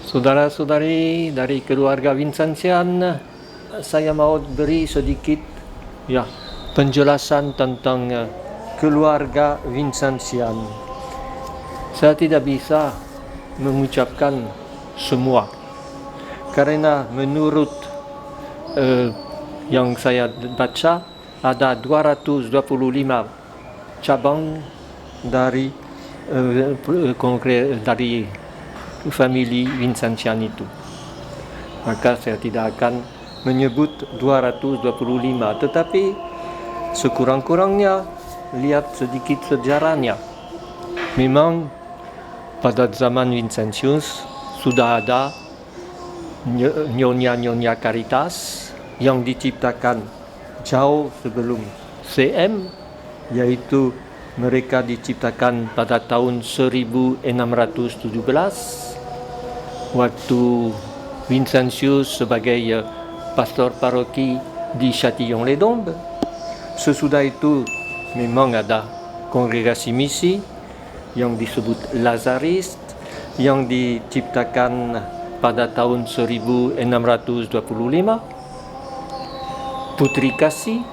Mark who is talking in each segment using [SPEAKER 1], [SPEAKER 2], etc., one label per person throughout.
[SPEAKER 1] Saudara-saudari dari keluarga Vincentian, saya mau beri sedikit penjelasan tentang keluarga Vincentian. Saya tidak bisa mengucapkan semua karena menurut yang saya baca ada 225 cabang dari famili Vincentian itu. Maka saya tidak akan menyebut 225, tetapi sekurang-kurangnya lihat sedikit sejarahnya. Memang pada zaman Vincentius sudah ada nyonya-nyonya Caritas yang diciptakan jauh sebelum CM, yaitu mereka diciptakan pada tahun 1617 waktu Vincentius sebagai pastor paroki di Châtillon-les-Dombes. Sesudah itu memang ada kongregasi misi yang disebut Lazarist yang diciptakan pada tahun 1625, Putri Kasih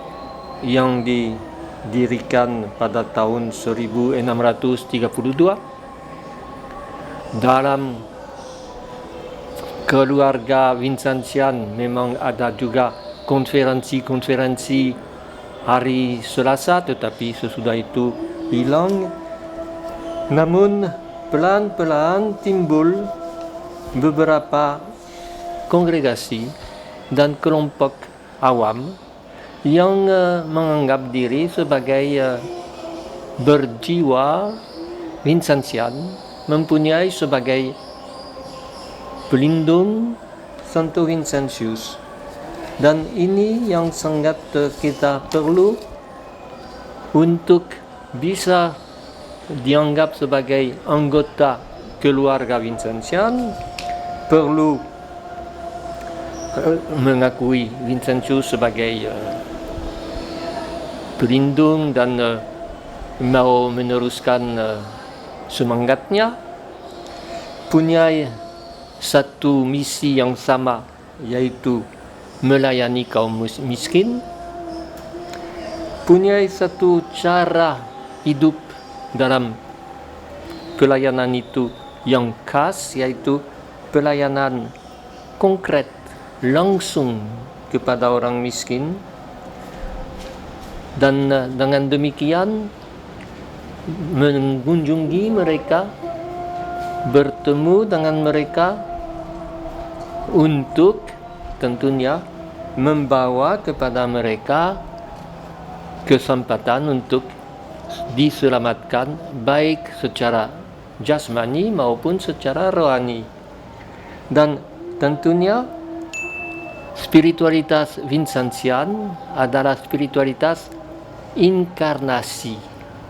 [SPEAKER 1] yang didirikan pada tahun 1632. Dalam keluarga Vincentian memang ada juga konferensi-konferensi hari Selasa, tetapi sesudah itu hilang. Namun pelan-pelan timbul beberapa kongregasi dan kelompok awam yang menganggap diri sebagai berjiwa Vincentian, mempunyai sebagai pelindung Santo Vincentius. Dan ini yang sangat kita perlu untuk bisa dianggap sebagai anggota keluarga Vincentian, perlu mengakui Vincentius sebagai pelindung dan mau meneruskan semangatnya, punya satu misi yang sama, yaitu melayani kaum miskin, punya satu cara hidup dalam pelayanan itu yang khas, yaitu pelayanan konkret langsung kepada orang miskin. Dan dengan demikian mengunjungi mereka, bertemu dengan mereka untuk tentunya membawa kepada mereka kesempatan untuk diselamatkan baik secara jasmani maupun secara rohani. Dan tentunya spiritualitas Vincentian adalah spiritualitas inkarnasi,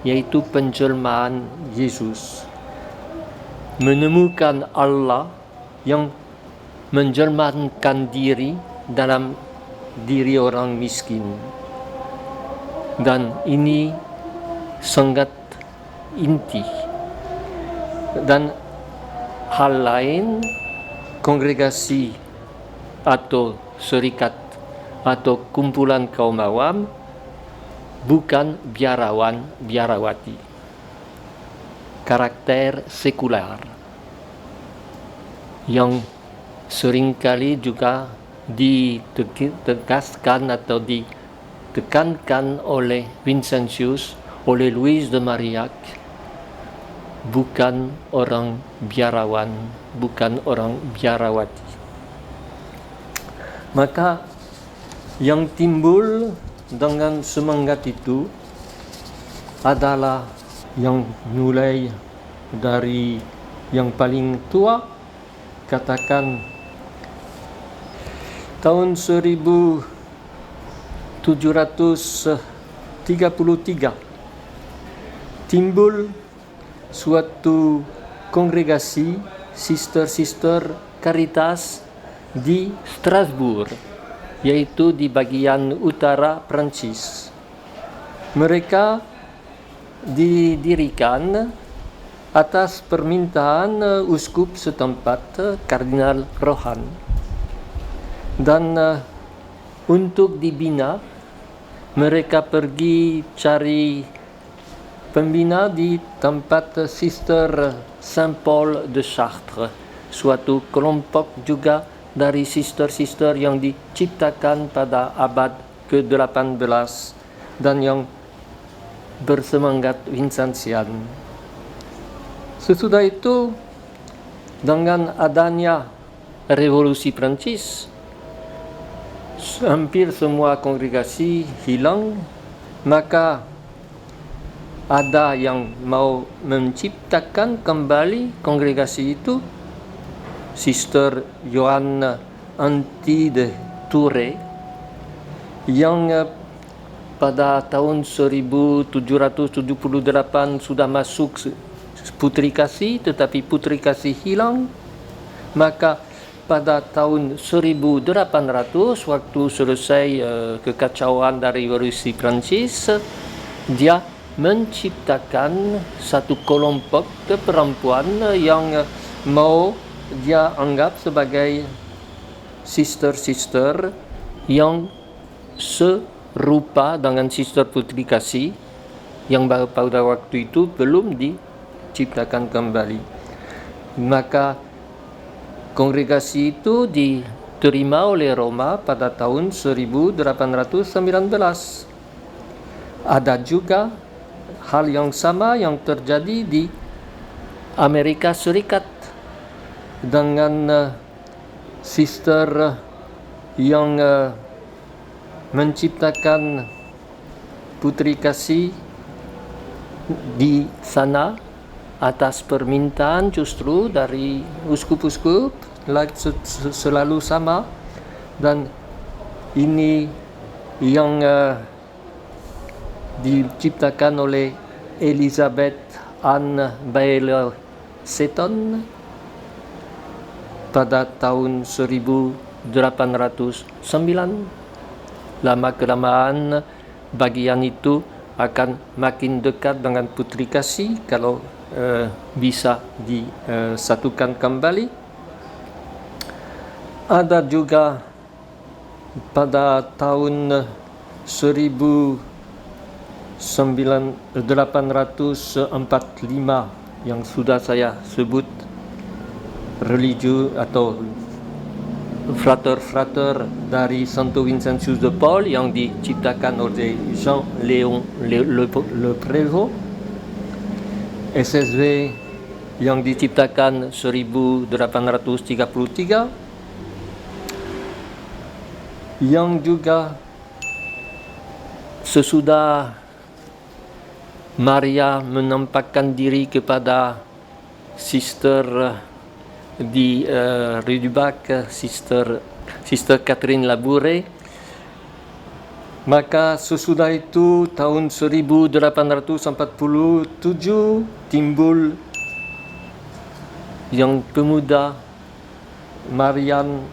[SPEAKER 1] yaitu penjelmaan Yesus. Menemukan Allah yang menjelmakan diri dalam diri orang miskin. Dan ini sangat inti. Dan hal lain, kongregasi atau serikat atau kumpulan kaum awam bukan biarawan biarawati, karakter sekular yang seringkali juga ditegaskan atau ditekankan oleh Vincentius, oleh Louis de Marillac, bukan orang biarawan, bukan orang biarawati. Maka yang timbul dengan semangat itu adalah yang mulai dari yang paling tua, katakan tahun 1733 timbul suatu kongregasi Sister Caritas di Strasbourg, yaitu di bagian utara Prancis. Mereka didirikan atas permintaan uskup setempat, Kardinal Rohan. Dan untuk dibina, mereka pergi cari pembina di tempat Sister Saint Paul de Chartres, suatu kelompok juga dari sister-sister yang diciptakan pada abad ke-18 dan yang bersemangat Vincentian. Sesudah itu, dengan adanya Revolusi Prancis, hampir semua kongregasi hilang, maka ada yang mau menciptakan kembali kongregasi itu. Sister Johanne Anti de Touré yang pada tahun 1778 sudah masuk Putri Kasih, tetapi Putri Kasih hilang. Maka pada tahun 1800, waktu selesai kekacauan dari Revolusi Prancis, dia menciptakan satu kelompok perempuan yang mau dia anggap sebagai sister-sister yang serupa dengan Sister Putri Kasih yang pada waktu itu belum diciptakan kembali. Maka kongregasi itu diterima oleh Roma pada tahun 1819. Ada juga hal yang sama yang terjadi di Amerika Serikat dengan sister yang menciptakan Putri Kasih di sana atas permintaan justru dari uskup-uskup, selalu sama. Dan ini yang diciptakan oleh Elizabeth Anne Baylor Seton pada tahun 1809. Lama-kelamaan bagian itu akan makin dekat dengan Putri Kasih kalau bisa disatukan kembali. Ada juga pada tahun 1845 yang sudah saya sebut, religius atau frater-frater dari Santo Vincentius de Paul yang diciptakan oleh Jean-Léon Le Prévost, SSV yang diciptakan 1833, yang juga sesudah Maria menampakkan diri kepada Sister di Rue du Bac, Sister Catherine Labouré. Maka sesudah itu tahun 1847 timbul yang pemuda Marian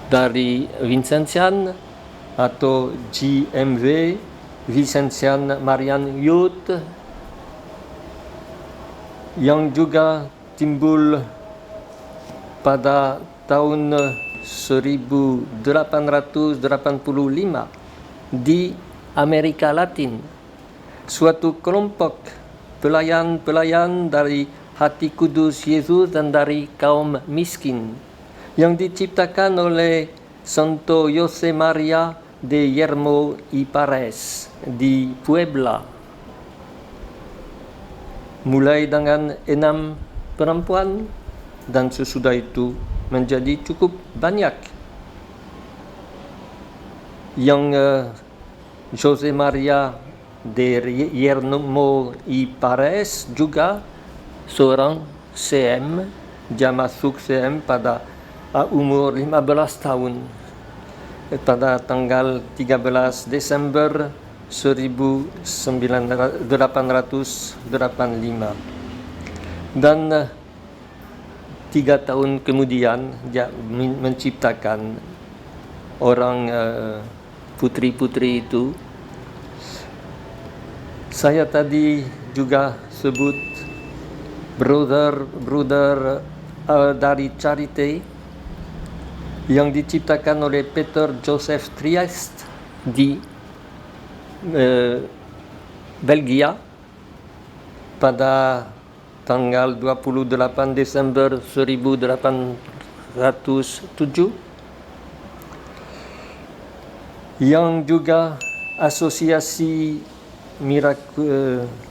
[SPEAKER 1] dari Vincentian atau GMV, Vincentian Marian Youth, yang juga timbul pada tahun 1885 di Amerika Latin. Suatu kelompok pelayan-pelayan dari hati kudus Yesus dan dari kaum miskin yang diciptakan oleh Santo Jose Maria de Yermo y Pares di Puebla. Mulai dengan 6 perempuan dan sesudah itu menjadi cukup banyak. Yang Jose Maria de Yermo y Pares juga seorang CM, dia masuk CM pada umur 15 tahun pada tanggal 13 Desember 1885. Dan 3 tahun kemudian dia menciptakan orang putri-putri itu. Saya tadi juga sebut Bruder dari Charité yang diciptakan oleh Peter Joseph Triest di Belgia pada tanggal 28 Desember 1807, yang juga asosiasi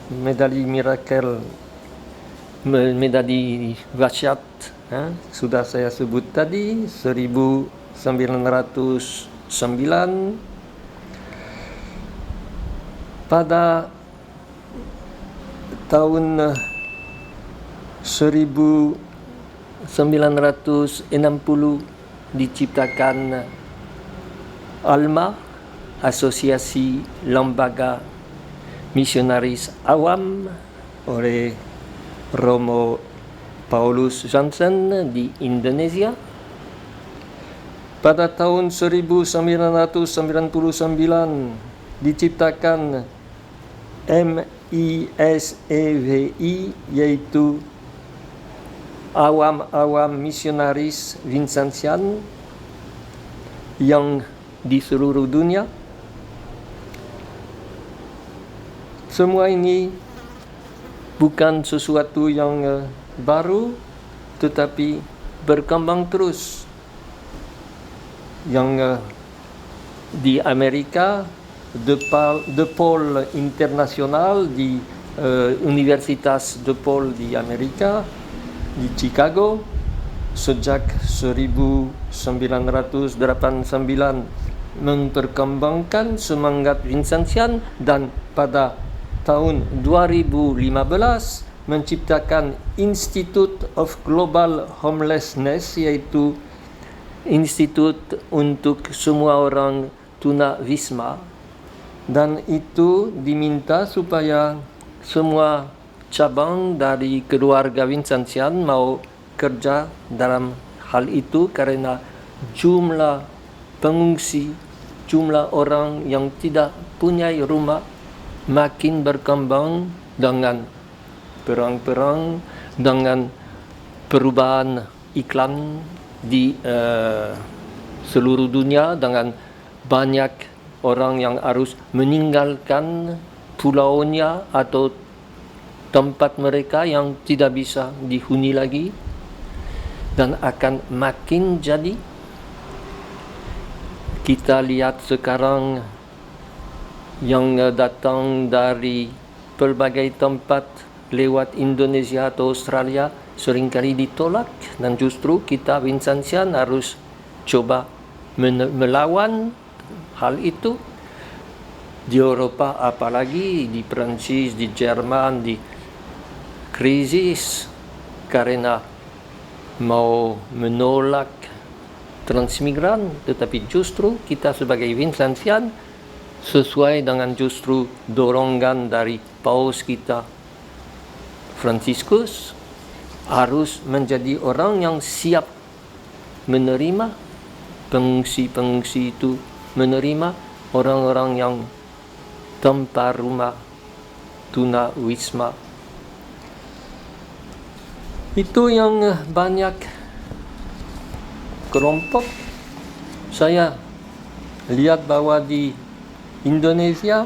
[SPEAKER 1] medali miracle, medali dahsyat, sudah saya sebut tadi, 1909. Pada tahun 1960 diciptakan ALMA, Asosiasi Lembaga Misionaris Awam, oleh Romo Paulus Johnson di Indonesia. Pada tahun 1999 diciptakan MISEVI, yaitu Awam Misionaris Vincentian, yang di seluruh dunia. Semua ini bukan sesuatu yang baru, tetapi berkembang terus. Yang di Amerika, De Paul International di Universitas De Paul di Amerika, di Chicago, sejak 1989 memperkembangkan semangat Vincentian, dan pada tahun 2015 menciptakan Institute of Global Homelessness, yaitu institut untuk semua orang tunawisma, dan itu diminta supaya semua cabang dari keluarga Vincentian mau kerja dalam hal itu, karena jumlah pengungsi, jumlah orang yang tidak punya rumah makin berkembang dengan perang-perang, dengan perubahan iklim di seluruh dunia, dengan banyak orang yang harus meninggalkan pulaunya atau tempat mereka yang tidak bisa dihuni lagi, dan akan makin jadi. Kita lihat sekarang yang datang dari berbagai tempat lewat Indonesia atau Australia seringkali ditolak, dan justru kita Vincentian harus coba melawan hal itu. Di Eropa, apalagi di Prancis, di Jerman, di krisis karena mau menolak transmigran, tetapi justru kita sebagai Vincentian, sesuai dengan justru dorongan dari Paus kita Franciscus, harus menjadi orang yang siap menerima pengungsi-pengungsi itu, menerima orang-orang yang tanpa rumah, tunawisma. Itu yang banyak kelompok. Saya lihat bahwa di Indonesia,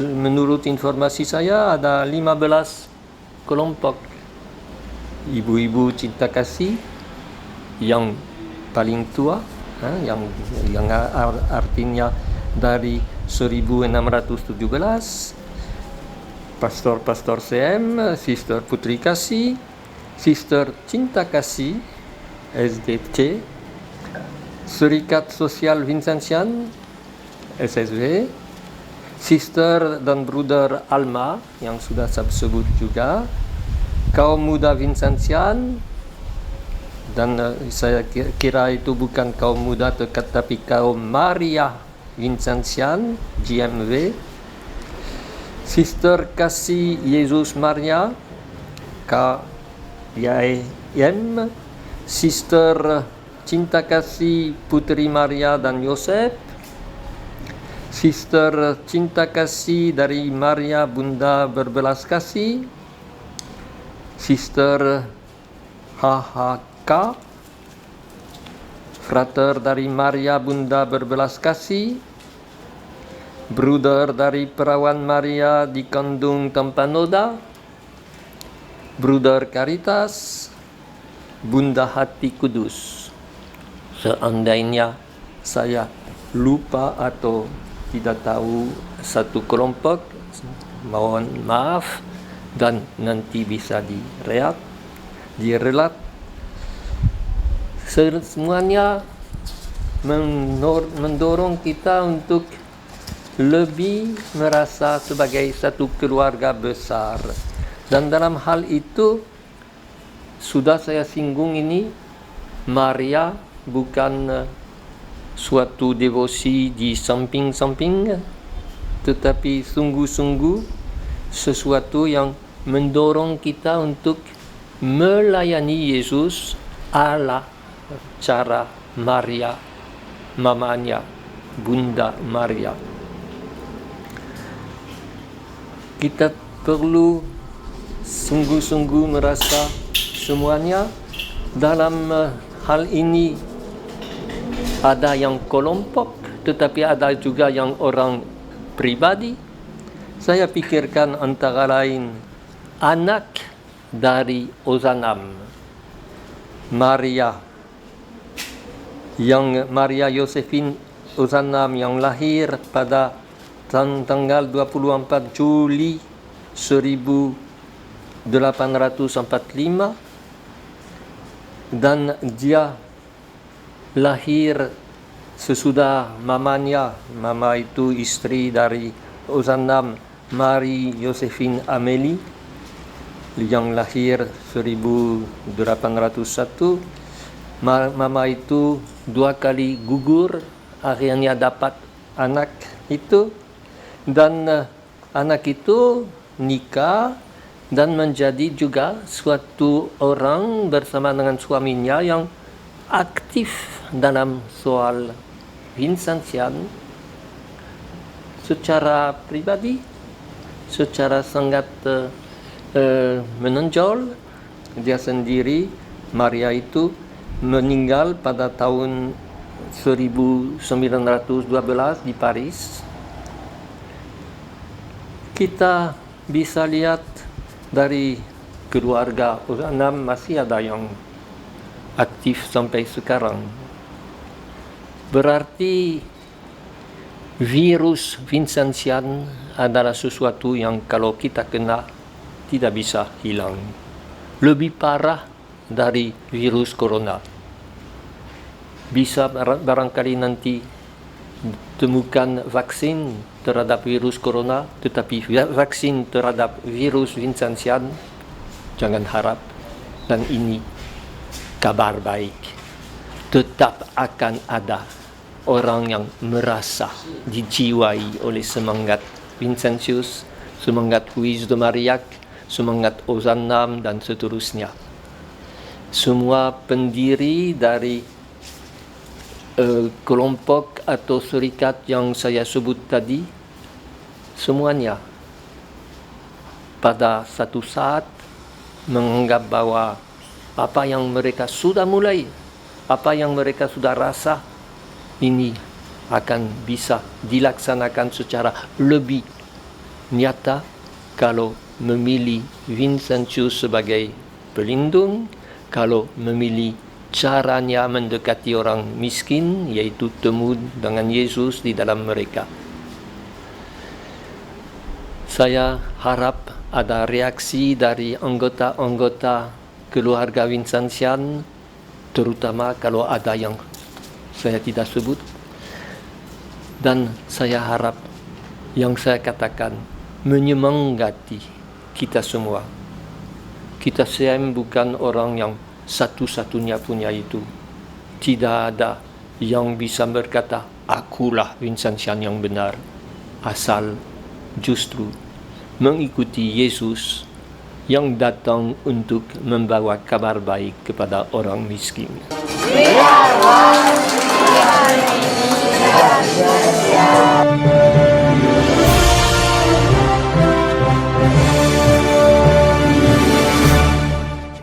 [SPEAKER 1] menurut informasi saya, ada 15 kelompok ibu-ibu cinta kasih yang paling tua, yang artinya dari 1617, pastor-pastor CM, Sister Putri Kasih, Sister Cinta Kasih, SDC, Serikat Sosial Vincentian, SSV, Sister dan Bruder Alma yang sudah saya sebut juga, Kaum Muda Vincentian, dan saya kira itu bukan kaum muda tetapi Kaum Maria Vincentian, GMV, Sister Kasih Yesus Maria, KYM, Sister Cinta Kasih Putri Maria dan Yosef, Sister Cinta Kasih dari Maria Bunda Berbelas Kasih, Sister HHK, Frater dari Maria Bunda Berbelas Kasih, Bruder dari Perawan Maria di Kandung Tampanoda, Bruder Caritas, Bunda Hati Kudus. Seandainya saya lupa atau tidak tahu satu kelompok, mohon maaf, dan nanti bisa direlat. Semuanya mendorong kita untuk lebih merasa sebagai satu keluarga besar. Dan dalam hal itu, sudah saya singgung ini, Maria bukan suatu devosi di samping-samping, tetapi sungguh-sungguh sesuatu yang mendorong kita untuk melayani Yesus ala cara Maria, mamanya, Bunda Maria. Kita perlu sungguh-sungguh merasa semuanya dalam hal ini ada yang kelompok, tetapi ada juga yang orang pribadi. Saya pikirkan antara lain anak dari Ozanam, Maria Josephine Ozanam yang lahir pada tanggal 24 Juli 1845, dan dia lahir sesudah mamanya. Mama itu istri dari Ozanam, Marie Josephine Amélie, yang lahir 1801. Mama itu 2 kali gugur, akhirnya dapat anak itu, dan anak itu nikah dan menjadi juga suatu orang bersama dengan suaminya yang aktif dalam soal Vincentian secara pribadi, secara sangat menonjol. Dia sendiri, Maria itu, meninggal pada tahun 1912 di Paris. Kita bisa lihat dari keluarga Ozanam masih ada yang aktif sampai sekarang. Berarti virus Vincentian adalah sesuatu yang kalau kita kena tidak bisa hilang. Lebih parah dari virus corona. Bisa barangkali nanti temukan vaksin terhadap virus corona, tetapi vaksin terhadap virus Vincentian jangan harap. Dan ini kabar baik, tetap akan ada orang yang merasa dijiwai oleh semangat Vincentius, semangat Huis de Marillac, semangat Ozanam, dan seterusnya. Semua pendiri dari kelompok atau serikat yang saya sebut tadi, semuanya pada satu saat menganggap bahwa apa yang mereka sudah mulai, apa yang mereka sudah rasa, ini akan bisa dilaksanakan secara lebih nyata kalau memilih Vincentius sebagai pelindung, kalau memilih caranya mendekati orang miskin, yaitu temu dengan Yesus di dalam mereka. Saya harap ada reaksi dari anggota-anggota keluarga Vincentian, terutama kalau ada yang saya tidak sebut. Dan saya harap yang saya katakan menyemangati kita semua. Kita bukan orang yang satu-satunya punya itu. Tidak ada yang bisa berkata, akulah Vincentian yang benar. Asal justru mengikuti Yesus yang datang untuk membawa kabar baik kepada orang miskin. We are one, we are